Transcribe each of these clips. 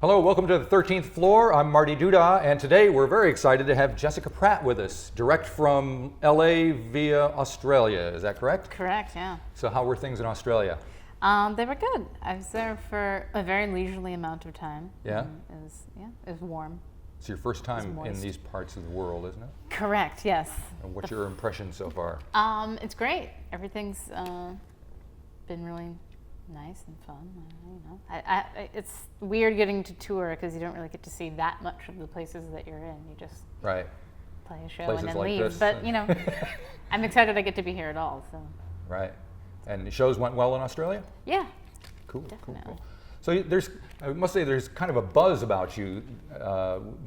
Hello, welcome to the 13th floor. I'm Marty Duda, and today we're very excited to have Jessica Pratt with us, direct from LA via Australia. Is that correct? Correct, yeah. So how were things in Australia? They were good. I was there for a very leisurely amount of time. Yeah? It was warm. It's your first time in moist. these parts of the world, isn't it? Correct, yes. And what's your impression so far? It's great. Everything's been really nice and fun. It's weird getting to tour because you don't really get to see that much of the places that you're in. You just Right. play a show Places and then like leave. this. But I'm excited I get to be here at all. So Right. And the shows went well in Australia? yeah, Cool, definitely. cool. So I must say there's kind of a buzz about you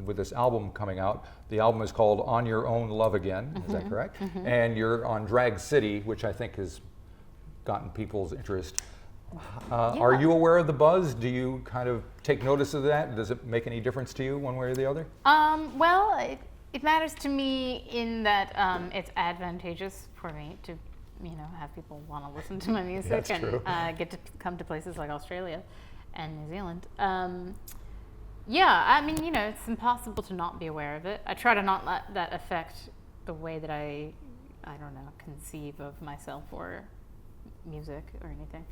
with this album coming out. The album is called On Your Own Love Again, is that correct? And you're on Drag City, which I think has gotten people's interest. Are you aware of the buzz? Do you kind of take notice of that? Does it make any difference to you one way or the other? Well, it matters to me in that it's advantageous for me to, have people want to listen to my music That's and true. Get to come to places like Australia and New Zealand. Yeah, I mean, it's impossible to not be aware of it. I try to not let that affect the way that I don't know, conceive of myself or music or anything.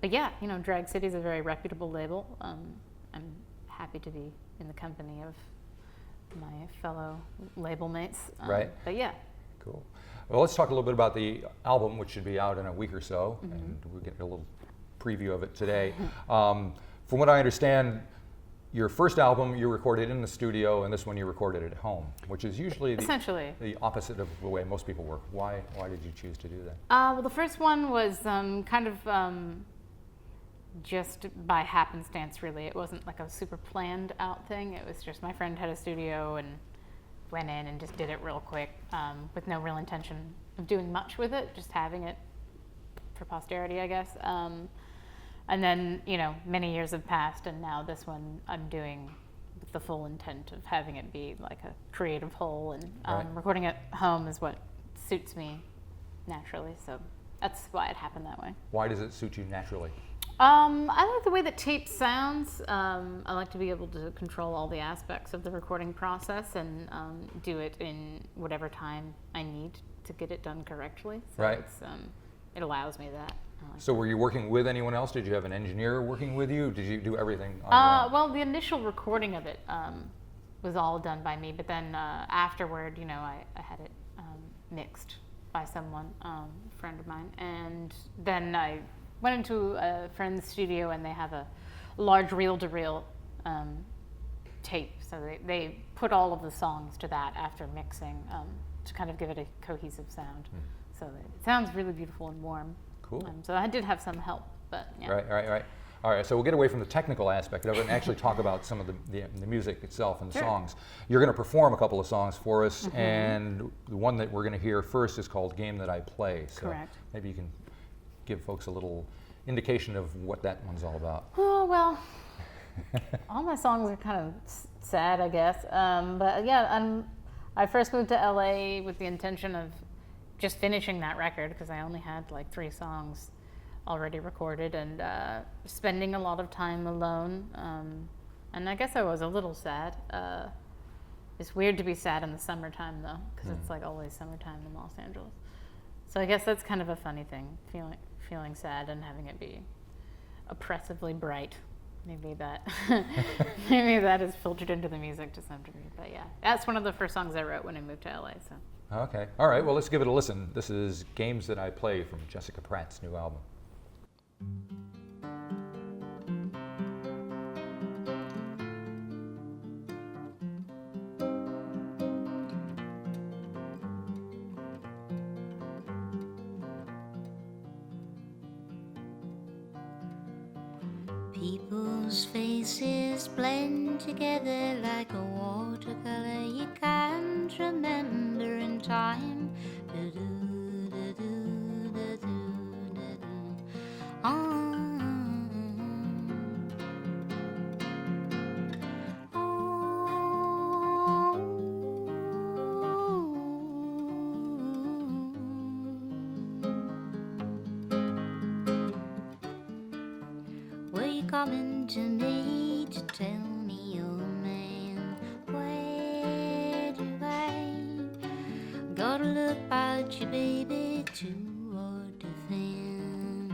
But yeah, Drag City is a very reputable label. I'm happy to be in the company of my fellow label mates. Right. But yeah. Cool. Well, let's talk a little bit about the album, which should be out in a week or so, and we'll get a little preview of it today. From what I understand, your first album you recorded in the studio, and this one you recorded at home, which is usually Essentially. the opposite of the way most people work. Why did you choose to do that? Well, the first one was kind of just by happenstance, really. It wasn't like a super planned out thing. It was just my friend had a studio and went in and just did it real quick with no real intention of doing much with it, just having it for posterity, I guess. And then, many years have passed, and now this one I'm doing with the full intent of having it be like a creative whole, and Right. recording at home is what suits me naturally, so that's why it happened that way. Why does it suit you naturally? I like the way that tape sounds. I like to be able to control all the aspects of the recording process and do it in whatever time I need to get it done correctly. So Right. it allows me that. So were you working with anyone else? Did you have an engineer working with you? Did you do everything on your own? Well, the initial recording of it was all done by me, but then afterward, I had it mixed by someone, a friend of mine, and then I went into a friend's studio, and they have a large reel-to-reel tape, so they put all of the songs to that after mixing to kind of give it a cohesive sound. So it sounds really beautiful and warm. Cool. So I did have some help, but yeah. Right. All right, so we'll get away from the technical aspect of it and actually talk about some of the music itself and the Sure. songs. You're going to perform a couple of songs for us, and the one that we're going to hear first is called Game That I Play. So Correct. maybe you can give folks a little indication of what that one's all about. Oh, well, all my songs are kind of sad, I guess. But yeah, I first moved to LA with the intention of just finishing that record because I only had like 3 songs already recorded, and spending a lot of time alone. And I guess I was a little sad. It's weird to be sad in the summertime though, because it's like always summertime in Los Angeles. So I guess that's kind of a funny thing, feeling sad and having it be oppressively bright. Maybe that is filtered into the music to some degree. But yeah, that's one of the first songs I wrote when I moved to LA. So. Okay. All right, well, let's give it a listen. This is Games That I Play from Jessica Pratt's new album. People's faces blend together like a watercolor you can't remember in time. Were you coming to me to tell got you, baby, too hard to defend.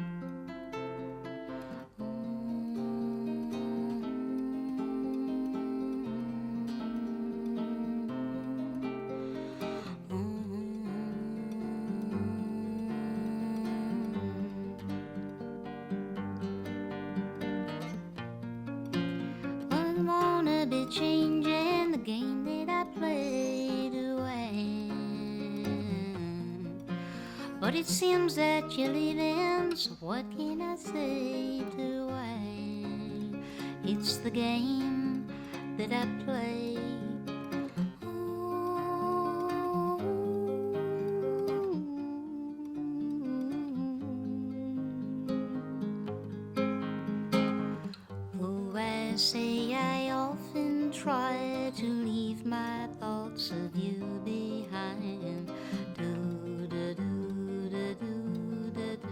Wouldn't wanna be changing the game that I played away. But it seems that you're leaving, so what can I say to wait? It's the game that I play. Oh, I say I often try to leave my thoughts of you behind. Do do do do do do do do.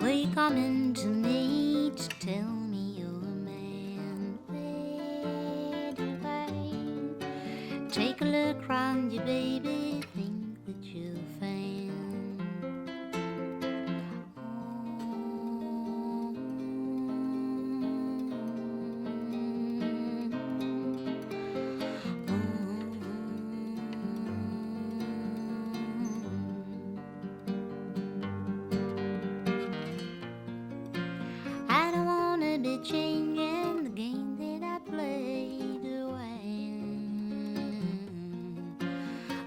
Were you coming to me to tell me you're a man ready to fight? Take a look round you, baby, think that you're a fan. I don't wanna be changing the game that I played away.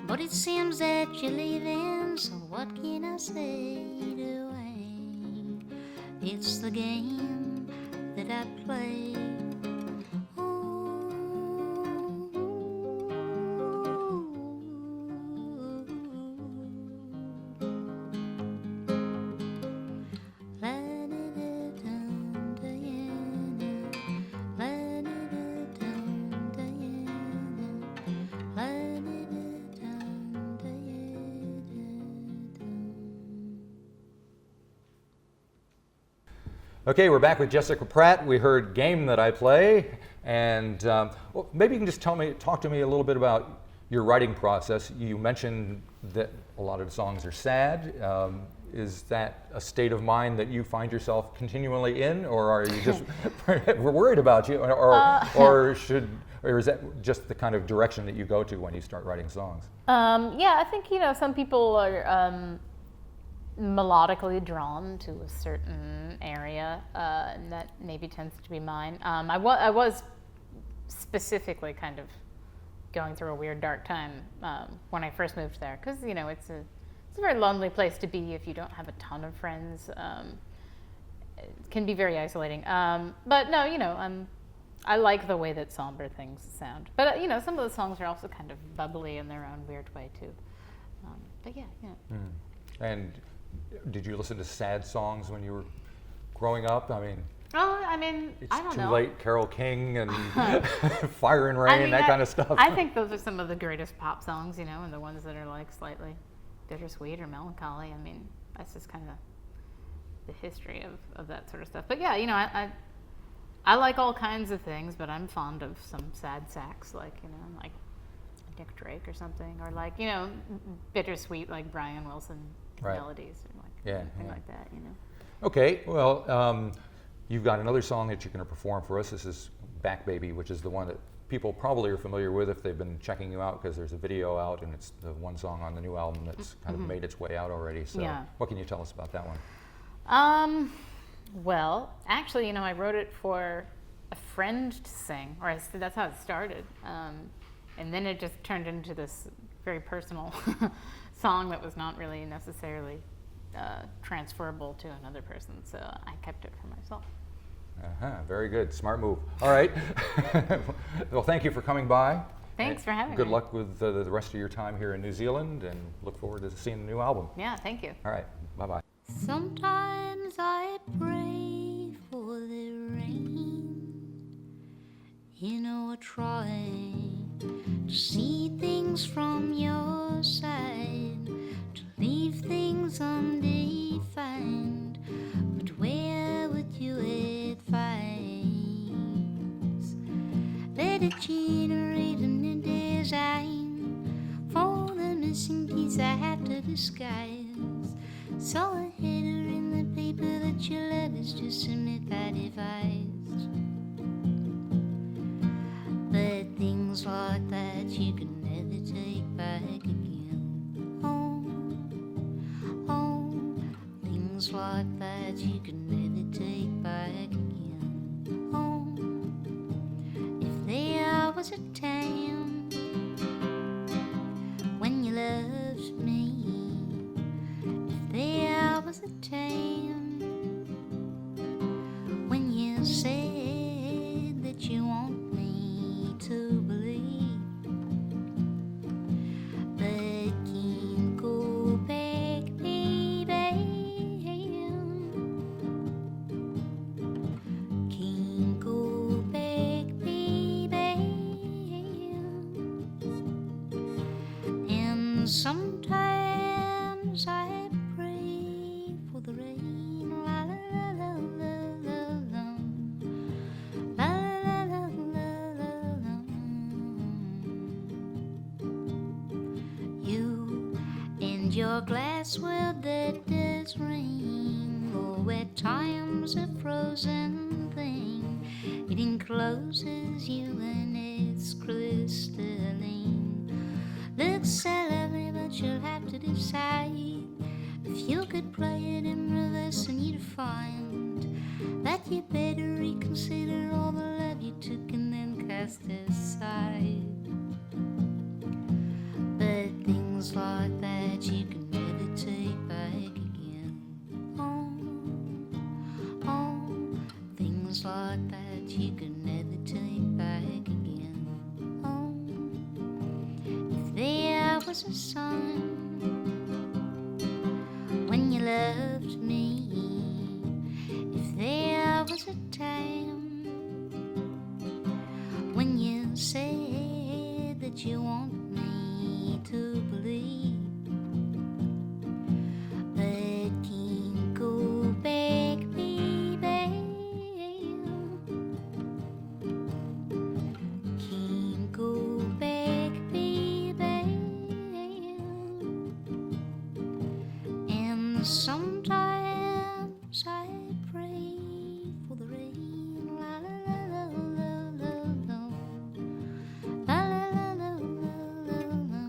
But it seems that you're leaving, so what can I say to wait? It's the game that I play. Okay, we're back with Jessica Pratt. We heard "Game That I Play," and well, maybe you can just talk to me a little bit about your writing process. You mentioned that a lot of the songs are sad. Is that a state of mind that you find yourself continually in, or are you just we're worried about you, or is that just the kind of direction that you go to when you start writing songs? Yeah, I think some people are melodically drawn to a certain area, and that maybe tends to be mine. I was specifically kind of going through a weird dark time when I first moved there, because it's a very lonely place to be if you don't have a ton of friends. It can be very isolating. But no, I like the way that somber things sound. But some of the songs are also kind of bubbly in their own weird way too. But yeah. And did you listen to sad songs when you were growing up? I mean, it's I don't Too know. Late, Carole King, and Fire and Rain, that kind of stuff. I think those are some of the greatest pop songs, and the ones that are like slightly bittersweet or melancholy. I mean, that's just kind of the history of that sort of stuff. But yeah, I like all kinds of things, but I'm fond of some sad sax, like Nick Drake or something, or like bittersweet like Brian Wilson melodies, or like anything like that. Okay, well, you've got another song that you're going to perform for us. This is "Back Baby," which is the one that people probably are familiar with if they've been checking you out, because there's a video out, and it's the one song on the new album that's kind of made its way out already. So what can you tell us about that one? Well, actually, I wrote it for a friend to sing, or that's how it started. And then it just turned into this very personal song that was not really necessarily transferable to another person, so I kept it for myself. Very good. Smart move. All right. Well, thank you for coming by. Thanks for having me. Good luck with the rest of your time here in New Zealand, and look forward to seeing the new album. Yeah, thank you. All right. Bye-bye. Sometimes I pray for the rain. I try to see things things from your side, to leave things undefined. But where would you advise? Let it generate a new design for the missing piece I have to disguise. Saw a header in the paper that your love is just a myth I devised. But things like that you can never take back again. Oh, oh, things like that you can never take back again. Oh, if there was a time when you loved me, if there was a time when you said that you want me to believe, but can't go back, baby, can't go back, baby. And sometimes I pray for the rain, la la la la la la la, la la la la la la. You and your glass world that does rain, oh, at times a frozen thing. It encloses you and it's crystalline. Looks so lovely, but you'll have to decide if you could play it in reverse, and you'd find that you better reconsider all the love you took and then cast aside. But things like that you can never take back again. Oh, oh, things like that you can never take back again. Oh, if there was a sun when you loved me, if there was a time when you said that you want me to believe, but can't go back, baby, can't go back, baby. And sometimes I pray for the rain, la la la la la la la, la la la la la la.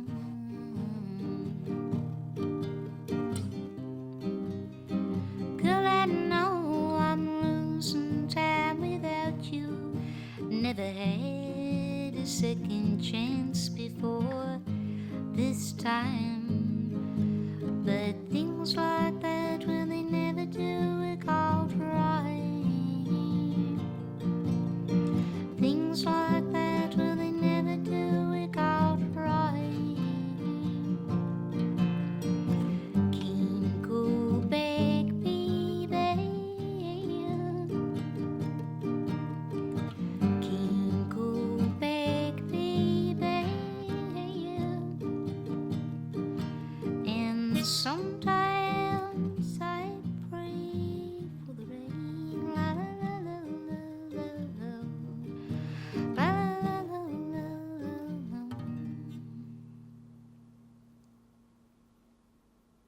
Girl, I know I'm losing time without you. Never had a second chance before. This time